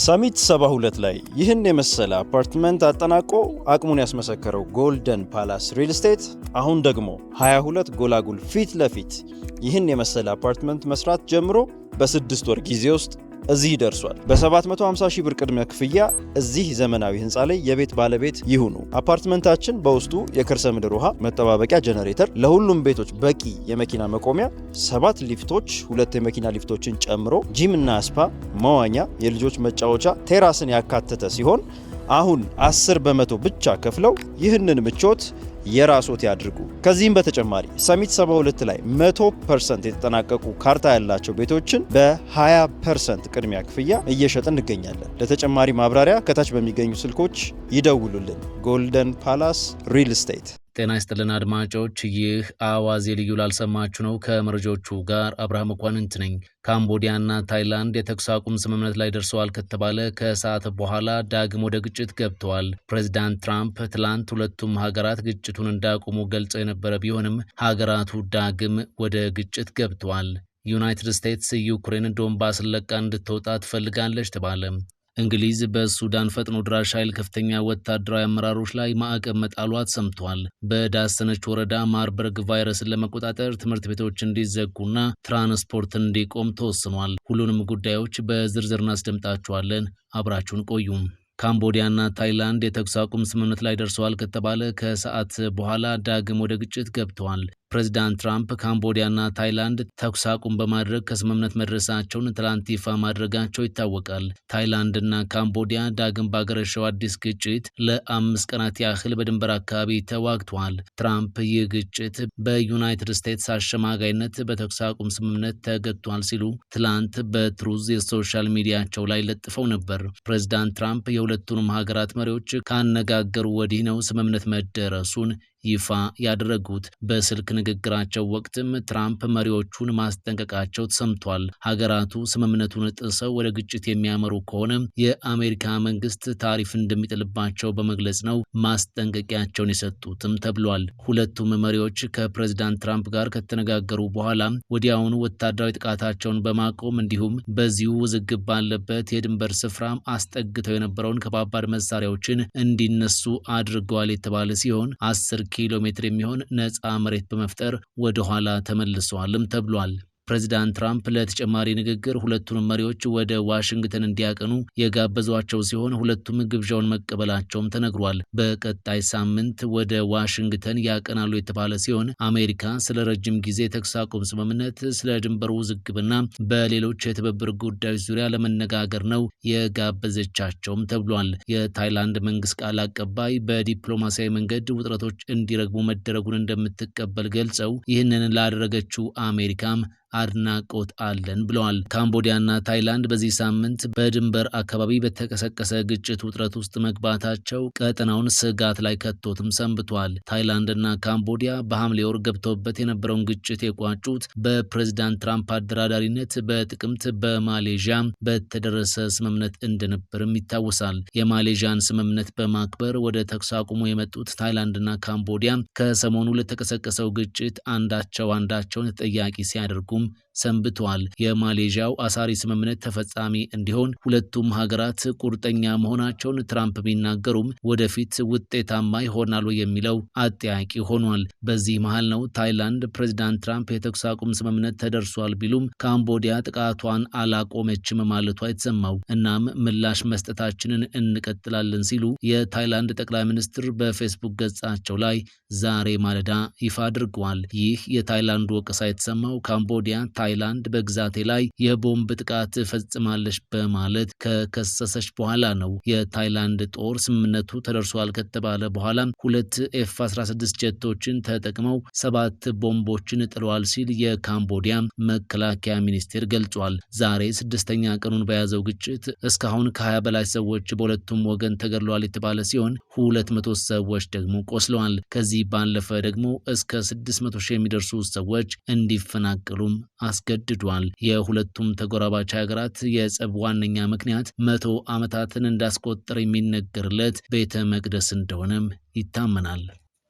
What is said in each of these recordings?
ሰሚት 72 ላይ ይህን የመሰለ አፓርትመንት አጠናቆ አቅሙን ያስመሰከረው ጎልደን ፓላስ ሪል ስቴት አሁን ደግሞ 22 ጎላጉል ፊት ለፊት ይህን የመሰለ አፓርትመንት መስራት ጀምሮ በ6 ወር ጊዜ ውስጥ እዚህ ደርሷል። በ750 ሺህ ብር ቅድመ ክፍያ እዚህ ዘመናዊ ህንፃ ላይ የቤት ባለቤት ይሁኑ። አፓርትመንታችን በውስጡ የከርሰ ምድር ውሃ መጠባበቂያ ጀነሬተር፣ ለሁሉም ቤቶች በቂ የመኪና መቆሚያ፣ 7 ሊፍቶች፣ 2 የመኪና ሊፍቶችን ጨምሮ ጂም እና ስፓ፣ መዋኛ፣ የልጆች መጫወቻ፣ ቴራስን ያካተተ ሲሆን አሁን 10% ብቻ ከፍለው ይህንን ምቾት የራስዎት ያድርጉ። ከዚህም በተጨማሪ ሰሚት 72 ላይ 100% የተጠናቀቁ ካርታ ያላቸው ቤቶችን በ20% ቅድሚያ ክፍያ እየሸጥን እንገኛለን። ለተጨማሪ ማብራሪያ ከታች በሚገኙ ስልኮች ይደውሉልን። ጎልደን ፓላስ ሪል ስቴት። ጤና ይስጥልን አድማጮች፣ ይህ አዋዜ ልዩ ላልሰማችሁ ነው። ከመረጃዎቹ ጋር አብርሃም መኳንንት ነኝ። ካምቦዲያና ታይላንድ የተኩስ አቁም ስምምነት ላይ ደርሰዋል ከተባለ ከሰዓት በኋላ ዳግም ወደ ግጭት ገብተዋል። ፕሬዚዳንት ትራምፕ ትላንት ሁለቱም ሀገራት ግጭቱን እንዳቆሙ ገልጸው የነበረ ቢሆንም ሀገራቱ ዳግም ወደ ግጭት ገብተዋል። ዩናይትድ ስቴትስ ዩክሬን ዶንባስን ለቃ እንድትወጣ ትፈልጋለች ተባለ። እንግሊዝ በሱዳን ፈጥኖ ድራሽ ኃይል ከፍተኛ ወታደራዊ አመራሮች ላይ ማዕቀብ መጣሏ ተሰምቷል። በዳሰነች ወረዳ ማርበርግ ቫይረስን ለመቆጣጠር ትምህርት ቤቶች እንዲዘጉና ትራንስፖርት እንዲቆም ተወስኗል። ሁሉንም ጉዳዮች በዝርዝር እናስደምጣችኋለን። አብራችሁን ቆዩም። ካምቦዲያና ታይላንድ የተኩስ አቁም ስምምነት ላይ ደርሰዋል ከተባለ ከሰዓት በኋላ ዳግም ወደ ግጭት ገብተዋል። ፕሬዚዳንት ትራምፕ ካምቦዲያና ታይላንድ ተኩስ አቁም በማድረግ ከስምምነት መድረሳቸውን ትላንት ይፋ ማድረጋቸው ይታወቃል። ታይላንድና ካምቦዲያ ዳግም ባገረሸው አዲስ ግጭት ለ5 ቀናት ያህል በድንበር አካባቢ ተዋግተዋል። ትራምፕ ይህ ግጭት በዩናይትድ ስቴትስ አሸማጋይነት በተኩስ አቁም ስምምነት ተገጥቷል ሲሉ ትላንት በትሩዝ የሶሻል ሚዲያቸው ላይ ለጥፈው ነበር። ፕሬዚዳንት ትራምፕ የሁለቱንም ሀገራት መሪዎች ካነጋገሩ ወዲህ ነው ስምምነት መደረሱን ይፋ ያደረጉት። በስልክ ንግግራቸው ወቅትም ትራምፕ መሪዎቹን ማስጠንቀቃቸው ተሰምቷል። ሀገራቱ ስምምነቱን ጥሰው ወደ ግጭት የሚያመሩ ከሆነ የአሜሪካ መንግስት ታሪፍ እንደሚጥልባቸው በመግለጽ ነው ማስጠንቀቂያቸውን የሰጡትም ተብሏል። ሁለቱም መሪዎች ከፕሬዚዳንት ትራምፕ ጋር ከተነጋገሩ በኋላ ወዲያውኑ ወታደራዊ ጥቃታቸውን በማቆም እንዲሁም በዚሁ ውዝግብ ባለበት የድንበር ስፍራ አስጠግተው የነበረውን ከባባድ መሳሪያዎችን እንዲነሱ አድርገዋል የተባለ ሲሆን 10 ኪሎ ሜትር የሚሆን ነፃ መሬት በመፍጠር ወደ ኋላ ተመልሰዋልም ተብሏል። ፕሬዚዳንት ትራምፕ ለተጨማሪ ንግግር ሁለቱንም መሪዎች ወደ ዋሽንግተን እንዲያቀኑ የጋበዟቸው ሲሆን ሁለቱም ግብዣውን መቀበላቸውም ተነግሯል። በቀጣይ ሳምንት ወደ ዋሽንግተን ያቀናሉ የተባለ ሲሆን አሜሪካ ስለ ረጅም ጊዜ ተኩስ አቁም ስምምነት፣ ስለ ድንበር ውዝግብና በሌሎች የትብብር ጉዳዮች ዙሪያ ለመነጋገር ነው የጋበዘቻቸውም ተብሏል። የታይላንድ መንግስት ቃል አቀባይ በዲፕሎማሲያዊ መንገድ ውጥረቶች እንዲረግቡ መደረጉን እንደምትቀበል ገልጸው ይህንን ላደረገችው አሜሪካም አድናቆት አለን ብለዋል። ካምቦዲያና ታይላንድ በዚህ ሳምንት በድንበር አካባቢ በተቀሰቀሰ ግጭት ውጥረት ውስጥ መግባታቸው ቀጠናውን ስጋት ላይ ከቶትም ሰንብቷል። ታይላንድና ካምቦዲያ በሐምሌ ወር ገብተውበት የነበረውን ግጭት የቋጩት በፕሬዚዳንት ትራምፕ አደራዳሪነት በጥቅምት በማሌዥያ በተደረሰ ስምምነት እንደነበርም ይታወሳል። የማሌዥያን ስምምነት በማክበር ወደ ተኩስ አቁሙ የመጡት ታይላንድና ካምቦዲያ ከሰሞኑ ለተቀሰቀሰው ግጭት አንዳቸውን ተጠያቂ ሲያደርጉ ሰንብተዋል። የማሌዥያው አሳሪ ስምምነት ተፈጻሚ እንዲሆን ሁለቱም ሀገራት ቁርጠኛ መሆናቸውን ትራምፕ ቢናገሩም ወደፊት ውጤታማ ይሆናሉ የሚለው አጠያቂ ሆኗል። በዚህ መሃል ነው ታይላንድ ፕሬዚዳንት ትራምፕ የተኩስ አቁም ስምምነት ተደርሷል ቢሉም ካምቦዲያ ጥቃቷን አላቆመችም ማለቷ የተሰማው። እናም ምላሽ መስጠታችንን እንቀጥላለን ሲሉ የታይላንድ ጠቅላይ ሚኒስትር በፌስቡክ ገጻቸው ላይ ዛሬ ማለዳ ይፋ አድርገዋል። ይህ የታይላንድ ወቀሳ የተሰማው ካምቦዲያ ታይላንድ በግዛቴ ላይ የቦምብ ጥቃት ፈጽማለች በማለት ከከሰሰች በኋላ ነው። የታይላንድ ጦር ስምምነቱ ተደርሷል ከተባለ በኋላ 2 F-16 ጀቶችን ተጠቅመው 7 ቦምቦችን ጥለዋል ሲል የካምቦዲያ መከላከያ ሚኒስቴር ገልጿል። ዛሬ 6ኛ ቀኑን በያዘው ግጭት እስካሁን ከ20 በላይ ሰዎች በሁለቱም ወገን ተገድለዋል የተባለ ሲሆን 200 ሰዎች ደግሞ ቆስለዋል። ከዚህ ባለፈ ደግሞ እስከ 600 ሺህ የሚደርሱ ሰዎች እንዲፈናቀሉም አስገድዷል። የሁለቱም ተጎራባች ሀገራት የጸብ ዋነኛ ምክንያት 100 ዓመታትን እንዳስቆጠረ የሚነገርለት ቤተ መቅደስ እንደሆነም ይታመናል።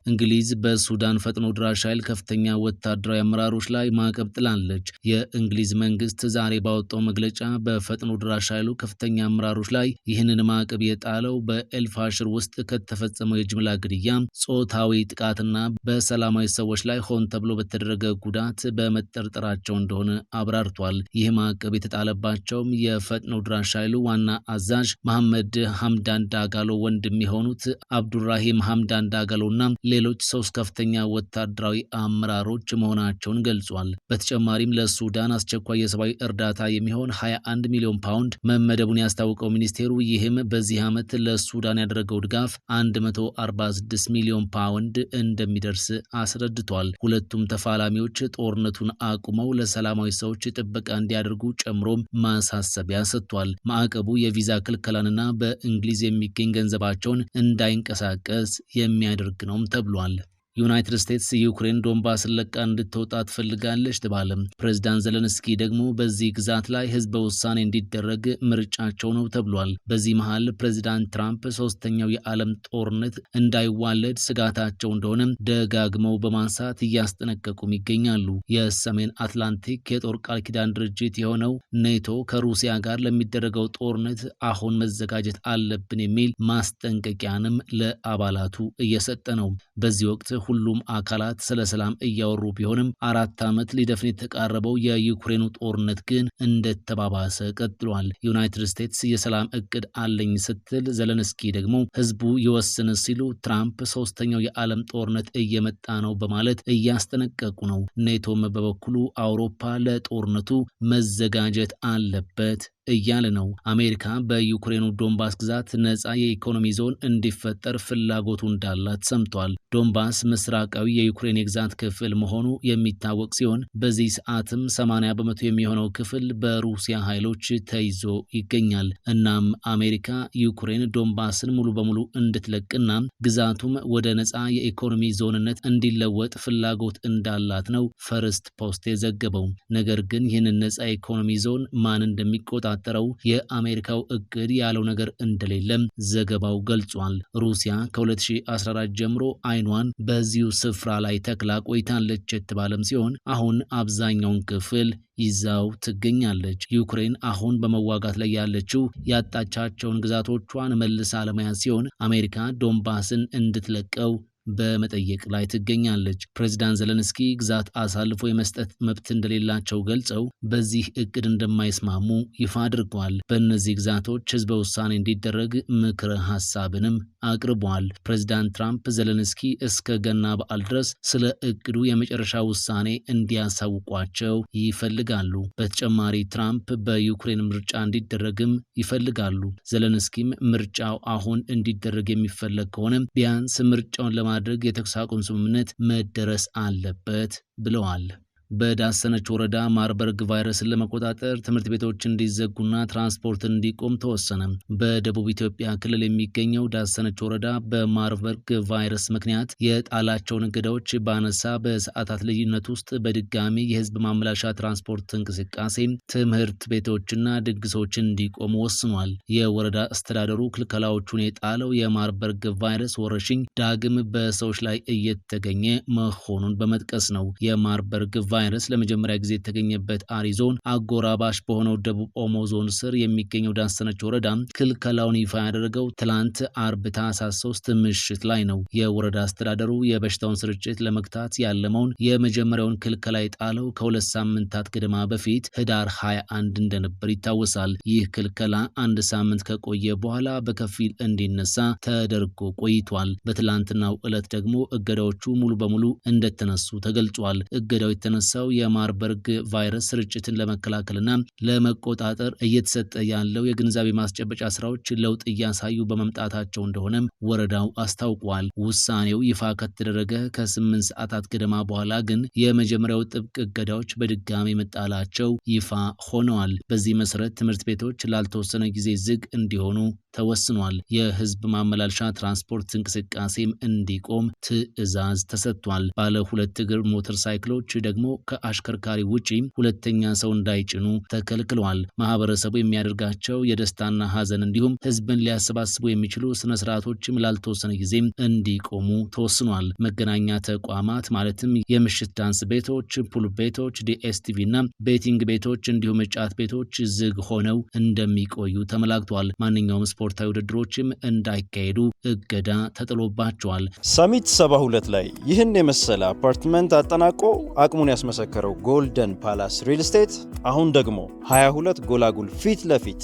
እንግሊዝ በሱዳን ፈጥኖ ድራሽ ኃይል ከፍተኛ ወታደራዊ አመራሮች ላይ ማዕቀብ ጥላለች። የእንግሊዝ መንግስት ዛሬ ባወጣው መግለጫ በፈጥኖ ድራሽ ኃይሉ ከፍተኛ አመራሮች ላይ ይህንን ማዕቀብ የጣለው በኤልፋሽር ውስጥ ከተፈጸመው የጅምላ ግድያ፣ ጾታዊ ጥቃትና በሰላማዊ ሰዎች ላይ ሆን ተብሎ በተደረገ ጉዳት በመጠርጠራቸው እንደሆነ አብራርቷል። ይህ ማዕቀብ የተጣለባቸውም የፈጥኖ ድራሽ ኃይሉ ዋና አዛዥ መሐመድ ሐምዳን ዳጋሎ ወንድም የሆኑት አብዱራሂም ሐምዳን ዳጋሎና ሌሎች 3 ከፍተኛ ወታደራዊ አመራሮች መሆናቸውን ገልጿል። በተጨማሪም ለሱዳን አስቸኳይ የሰብአዊ እርዳታ የሚሆን 21 ሚሊዮን ፓውንድ መመደቡን ያስታወቀው ሚኒስቴሩ ይህም በዚህ ዓመት ለሱዳን ያደረገው ድጋፍ 146 ሚሊዮን ፓውንድ እንደሚደርስ አስረድቷል። ሁለቱም ተፋላሚዎች ጦርነቱን አቁመው ለሰላማዊ ሰዎች ጥበቃ እንዲያደርጉ ጨምሮም ማሳሰቢያ ሰጥቷል። ማዕቀቡ የቪዛ ክልከላንና በእንግሊዝ የሚገኝ ገንዘባቸውን እንዳይንቀሳቀስ የሚያደርግ ነው ተብሏል። ዩናይትድ ስቴትስ ዩክሬን ዶንባስን ለቃ እንድትወጣ ትፈልጋለች ተባለ። ፕሬዝዳንት ዘለንስኪ ደግሞ በዚህ ግዛት ላይ ህዝበ ውሳኔ እንዲደረግ ምርጫቸው ነው ተብሏል። በዚህ መሃል ፕሬዝዳንት ትራምፕ ሶስተኛው የዓለም ጦርነት እንዳይዋለድ ስጋታቸው እንደሆነ ደጋግመው በማንሳት እያስጠነቀቁም ይገኛሉ። የሰሜን አትላንቲክ የጦር ቃል ኪዳን ድርጅት የሆነው ኔቶ ከሩሲያ ጋር ለሚደረገው ጦርነት አሁን መዘጋጀት አለብን የሚል ማስጠንቀቂያንም ለአባላቱ እየሰጠ ነው። በዚህ ወቅት ሁሉም አካላት ስለ ሰላም እያወሩ ቢሆንም 4 ዓመት ሊደፍን የተቃረበው የዩክሬኑ ጦርነት ግን እንደተባባሰ ቀጥሏል። ዩናይትድ ስቴትስ የሰላም እቅድ አለኝ ስትል፣ ዘለንስኪ ደግሞ ህዝቡ ይወስን ሲሉ፣ ትራምፕ ሶስተኛው የዓለም ጦርነት እየመጣ ነው በማለት እያስጠነቀቁ ነው። ኔቶም በበኩሉ አውሮፓ ለጦርነቱ መዘጋጀት አለበት እያለ ነው። አሜሪካ በዩክሬኑ ዶንባስ ግዛት ነፃ የኢኮኖሚ ዞን እንዲፈጠር ፍላጎቱ እንዳላት ሰምቷል። ዶንባስ ምስራቃዊ የዩክሬን የግዛት ክፍል መሆኑ የሚታወቅ ሲሆን በዚህ ሰዓትም 80 በመቶ የሚሆነው ክፍል በሩሲያ ኃይሎች ተይዞ ይገኛል። እናም አሜሪካ ዩክሬን ዶንባስን ሙሉ በሙሉ እንድትለቅና ግዛቱም ወደ ነፃ የኢኮኖሚ ዞንነት እንዲለወጥ ፍላጎት እንዳላት ነው ፈርስት ፖስት የዘገበው። ነገር ግን ይህንን ነፃ የኢኮኖሚ ዞን ማን እንደሚቆጣ ጠረው የአሜሪካው እቅድ ያለው ነገር እንደሌለም ዘገባው ገልጿል። ሩሲያ ከ2014 ጀምሮ አይኗን በዚሁ ስፍራ ላይ ተክላ ቆይታለች የተባለም ሲሆን አሁን አብዛኛውን ክፍል ይዛው ትገኛለች። ዩክሬን አሁን በመዋጋት ላይ ያለችው ያጣቻቸውን ግዛቶቿን መልሳ ለመያዝ ሲሆን አሜሪካ ዶንባስን እንድትለቀው በመጠየቅ ላይ ትገኛለች። ፕሬዝዳንት ዘለንስኪ ግዛት አሳልፎ የመስጠት መብት እንደሌላቸው ገልጸው በዚህ እቅድ እንደማይስማሙ ይፋ አድርገዋል። በእነዚህ ግዛቶች ህዝበ ውሳኔ እንዲደረግ ምክረ ሀሳብንም አቅርበዋል። ፕሬዝዳንት ትራምፕ ዘለንስኪ እስከ ገና በዓል ድረስ ስለ እቅዱ የመጨረሻ ውሳኔ እንዲያሳውቋቸው ይፈልጋሉ። በተጨማሪ ትራምፕ በዩክሬን ምርጫ እንዲደረግም ይፈልጋሉ። ዘለንስኪም ምርጫው አሁን እንዲደረግ የሚፈለግ ከሆነ ቢያንስ ምርጫውን ለማድረግ የተኩስ አቁም ስምምነት መደረስ አለበት ብለዋል። በዳሰነች ወረዳ ማርበርግ ቫይረስን ለመቆጣጠር ትምህርት ቤቶች እንዲዘጉና ትራንስፖርት እንዲቆም ተወሰነ። በደቡብ ኢትዮጵያ ክልል የሚገኘው ዳሰነች ወረዳ በማርበርግ ቫይረስ ምክንያት የጣላቸውን እገዳዎች ባነሳ በሰዓታት ልዩነት ውስጥ በድጋሚ የህዝብ ማመላሻ ትራንስፖርት እንቅስቃሴ፣ ትምህርት ቤቶችና ድግሶች እንዲቆሙ ወስኗል። የወረዳ አስተዳደሩ ክልከላዎቹን የጣለው የማርበርግ ቫይረስ ወረርሽኝ ዳግም በሰዎች ላይ እየተገኘ መሆኑን በመጥቀስ ነው። የማርበርግ ቫይረስ ለመጀመሪያ ጊዜ የተገኘበት አሪዞን አጎራባሽ በሆነው ደቡብ ኦሞ ዞን ስር የሚገኘው ዳሰነች ወረዳ ክልከላውን ይፋ ያደረገው ትላንት አርብ ታህሳስ 3 ምሽት ላይ ነው። የወረዳ አስተዳደሩ የበሽታውን ስርጭት ለመግታት ያለመውን የመጀመሪያውን ክልከላ የጣለው ከ2 ሳምንታት ገደማ በፊት ህዳር 21 እንደነበር ይታወሳል። ይህ ክልከላ 1 ሳምንት ከቆየ በኋላ በከፊል እንዲነሳ ተደርጎ ቆይቷል። በትላንትናው ዕለት ደግሞ እገዳዎቹ ሙሉ በሙሉ እንደተነሱ ተገልጿል። እገዳው የተነሳው የማርበርግ ቫይረስ ስርጭትን ለመከላከልና ለመቆጣጠር እየተሰጠ ያለው የግንዛቤ ማስጨበጫ ስራዎች ለውጥ እያሳዩ በመምጣታቸው እንደሆነም ወረዳው አስታውቋል። ውሳኔው ይፋ ከተደረገ ከ8 ሰዓታት ገደማ በኋላ ግን የመጀመሪያው ጥብቅ እገዳዎች በድጋሚ መጣላቸው ይፋ ሆነዋል። በዚህ መሰረት ትምህርት ቤቶች ላልተወሰነ ጊዜ ዝግ እንዲሆኑ ተወስኗል። የህዝብ ማመላለሻ ትራንስፖርት እንቅስቃሴም እንዲቆም ትዕዛዝ ተሰጥቷል። ባለ ሁለት እግር ሞተር ሳይክሎች ደግሞ ከአሽከርካሪ ውጪ ሁለተኛ ሰው እንዳይጭኑ ተከልክለዋል። ማህበረሰቡ የሚያደርጋቸው የደስታና ሀዘን እንዲሁም ህዝብን ሊያሰባስቡ የሚችሉ ስነ ስርዓቶችም ላልተወሰነ ጊዜ እንዲቆሙ ተወስኗል። መገናኛ ተቋማት ማለትም የምሽት ዳንስ ቤቶች፣ ፑል ቤቶች፣ ዲኤስቲቪ እና ቤቲንግ ቤቶች እንዲሁም ጫት ቤቶች ዝግ ሆነው እንደሚቆዩ ተመላክቷል። ማንኛውም ስፖርታዊ ውድድሮችም እንዳይካሄዱ እገዳ ተጥሎባቸዋል። ሰሚት 72 ላይ ይህን የመሰለ አፓርትመንት አጠናቆ አቅሙን ያስመሰከረው ጎልደን ፓላስ ሪል ስቴት አሁን ደግሞ 22 ጎላጉል ፊት ለፊት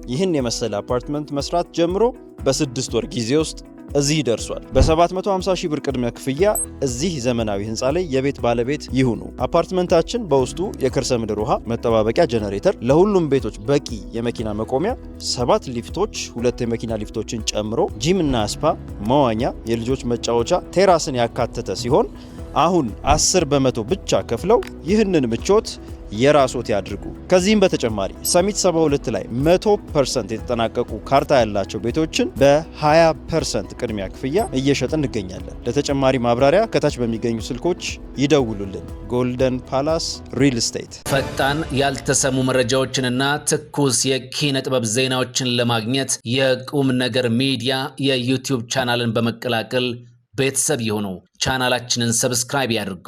ይህን የመሰለ አፓርትመንት መስራት ጀምሮ በ6 ወር ጊዜ ውስጥ እዚህ ደርሷል። በ750 ሺህ ብር ቅድመ ክፍያ እዚህ ዘመናዊ ህንፃ ላይ የቤት ባለቤት ይሁኑ። አፓርትመንታችን በውስጡ የከርሰ ምድር ውሃ መጠባበቂያ ጀነሬተር፣ ለሁሉም ቤቶች በቂ የመኪና መቆሚያ፣ 7 ሊፍቶች፣ 2 የመኪና ሊፍቶችን ጨምሮ ጂም እና ስፓ፣ መዋኛ፣ የልጆች መጫወቻ፣ ቴራስን ያካተተ ሲሆን አሁን 10% ብቻ ከፍለው ይህንን ምቾት የራስዎት ያድርጉ። ከዚህም በተጨማሪ ሰሚት 72 ላይ 100% የተጠናቀቁ ካርታ ያላቸው ቤቶችን በ20% ቅድሚያ ክፍያ እየሸጥን እንገኛለን። ለተጨማሪ ማብራሪያ ከታች በሚገኙ ስልኮች ይደውሉልን። ጎልደን ፓላስ ሪል ስቴት። ፈጣን ያልተሰሙ መረጃዎችንና ትኩስ የኪነ ጥበብ ዜናዎችን ለማግኘት የቁም ነገር ሚዲያ የዩቲዩብ ቻናልን በመቀላቀል ቤተሰብ የሆኑ ቻናላችንን ሰብስክራይብ ያድርጉ።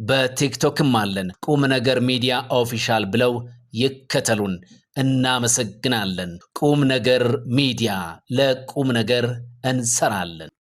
በቲክቶክም አለን። ቁም ነገር ሚዲያ ኦፊሻል ብለው ይከተሉን። እናመሰግናለን። ቁም ነገር ሚዲያ፣ ለቁም ነገር እንሰራለን።